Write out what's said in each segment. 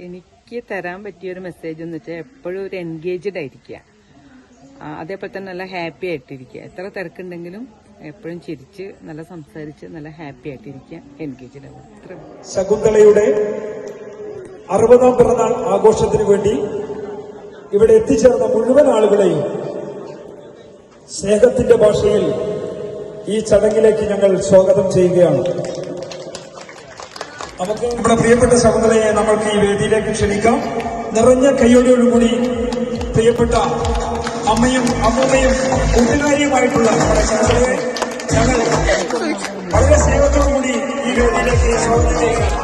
എനിക്ക് തരാൻ പറ്റിയൊരു മെസ്സേജ് എന്ന് വെച്ചാൽ എപ്പോഴും ഒരു എൻഗേജ്ഡ് ആയിരിക്കുക, അതേപോലെ തന്നെ നല്ല ഹാപ്പി ആയിട്ടിരിക്കുക. എത്ര തിരക്കുണ്ടെങ്കിലും എപ്പോഴും ചിരിച്ച് നല്ല സംസാരിച്ച് നല്ല ഹാപ്പി ആയിട്ടിരിക്കുക, എൻഗേജ്ഡ് ആവുക. ശകുന്തളയുടെ 60ാം പിറന്നാൾ ആഘോഷത്തിന് വേണ്ടി ഇവിടെ എത്തിച്ചേർന്ന മുഴുവൻ ആളുകളെയും സ്നേഹത്തിന്റെ ഭാഷയിൽ ഈ ചടങ്ങിലേക്ക് ഞങ്ങൾ സ്വാഗതം ചെയ്യുകയാണ്. നമുക്ക് നമ്മുടെ പ്രിയപ്പെട്ട ശകുന്തളയെ നമ്മൾക്ക് ഈ വേദിയിലേക്ക് ക്ഷണിക്കാം. നിറഞ്ഞ കയ്യോടെയോടുകൂടി പ്രിയപ്പെട്ട അമ്മയും അമ്മൂമ്മയും കൂട്ടുകാരിയുമായിട്ടുള്ള നമ്മുടെ ശകുന്തളയെ ഞങ്ങൾ വളരെ സ്നേഹത്തോടുകൂടി ഈ വേദിയിലേക്ക് സ്വാഗതം ചെയ്യുകയാണ്.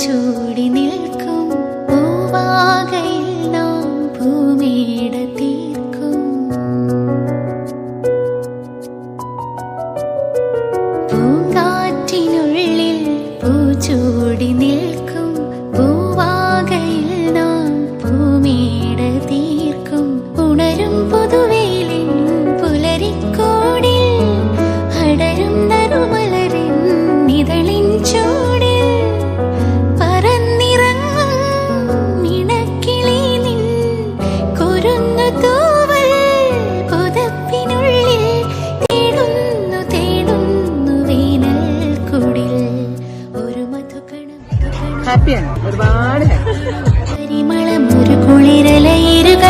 ചൂടി നിൽക്കും പൂവാകയിൽ നാം ഭൂമിയിട തീർക്കും. പൂങ്കാറ്റിനുള്ളിൽ പൂച്ചൂടി നിൽക്കും പൂവാകയിൽ നാം ഭൂമിയിട തീർക്കും. ഉണരും പുതുവേലിൻ പുലരിക്കോടിൽ അടരും നറുമലരിൻ നിതളിൻ ചൂടിൽ ഹാപ്പിയാണ്, ഒരുപാട് പരിമളം ഒരു കുളിരലയിരുക